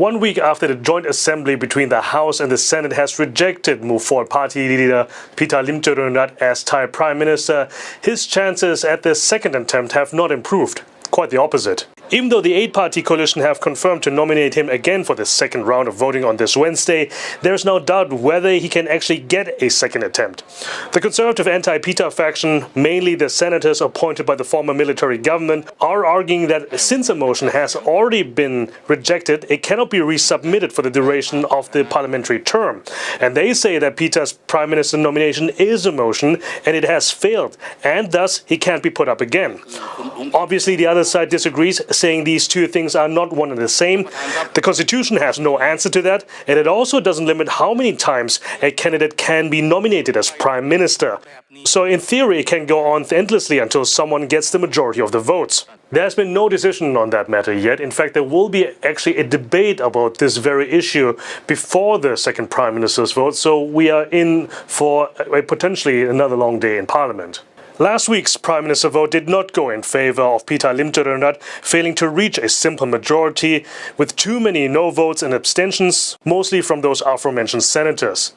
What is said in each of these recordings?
1 week after the joint assembly between the House and the Senate has rejected Move Forward Party leader Pita Limjaroenrat as Thai Prime Minister, his chances at the second attempt have not improved. Quite the opposite. Even though the 8-party coalition have confirmed to nominate him again for the second round of voting on this Wednesday, there is now doubt whether he can actually get a second attempt. The conservative anti-Pita faction, mainly the senators appointed by the former military government, are arguing that since a motion has already been rejected, it cannot be resubmitted for the duration of the parliamentary term. And they say that Pita's Prime Minister nomination is a motion and it has failed, and thus he can't be put up again. Obviously, the other side disagrees, saying these two things are not one and the same. The Constitution has no answer to that, and it also doesn't limit how many times a candidate can be nominated as Prime Minister. So in theory, it can go on endlessly until someone gets the majority of the votes. There has been no decision on that matter yet. In fact, there will be actually a debate about this very issue before the second Prime Minister's vote, so we are in for potentially another long day in Parliament. Last week's Prime Minister vote did not go in favor of Pita Limjaroenrat, failing to reach a simple majority, with too many no votes and abstentions, mostly from those aforementioned senators.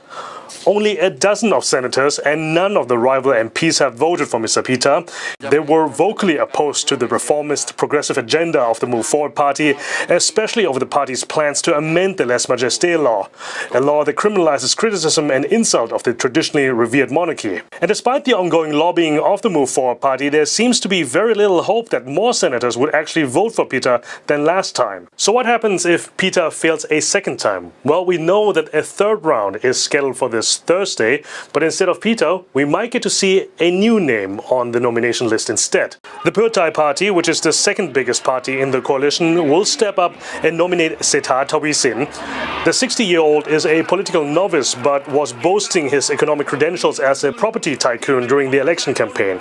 Only a dozen of senators and none of the rival MPs have voted for Mr. Pita. They were vocally opposed to the reformist progressive agenda of the Move Forward Party, especially over the party's plans to amend the Lèse Majesté law, a law that criminalizes criticism and insult of the traditionally revered monarchy. And despite the ongoing lobbying of the Move Forward Party, there seems to be very little hope that more senators would actually vote for Pita than last time. So what happens if Pita fails a second time? Well, we know that a third round is scheduled for this Thursday, but instead of Pita, we might get to see a new name on the nomination list instead. The Pheu Thai Party, which is the second biggest party in the coalition, will step up and nominate Sethar Thavisin. The 60-year-old is a political novice but was boasting his economic credentials as a property tycoon during the election campaign.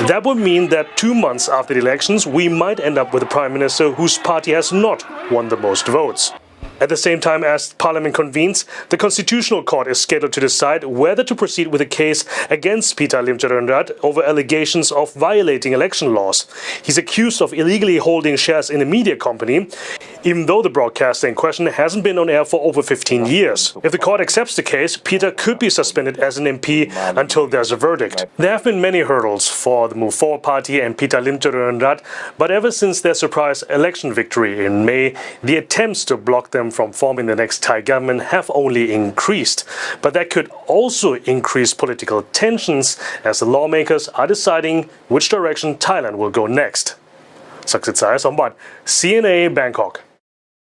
That would mean that 2 months after the elections, we might end up with a Prime Minister whose party has not won the most votes. At the same time as Parliament convenes, the Constitutional Court is scheduled to decide whether to proceed with a case against Pita Limjaroenrat over allegations of violating election laws. He's accused of illegally holding shares in a media company, even though the broadcaster in question hasn't been on air for over 15 years. If the court accepts the case, Pita could be suspended as an MP until there's a verdict. There have been many hurdles for the Move Forward Party and Pita Limjaroenrat, but ever since their surprise election victory in May, the attempts to block them from forming the next Thai government have only increased. But that could also increase political tensions as the lawmakers are deciding which direction Thailand will go next. Saksit Saya Sombat, CNA Bangkok.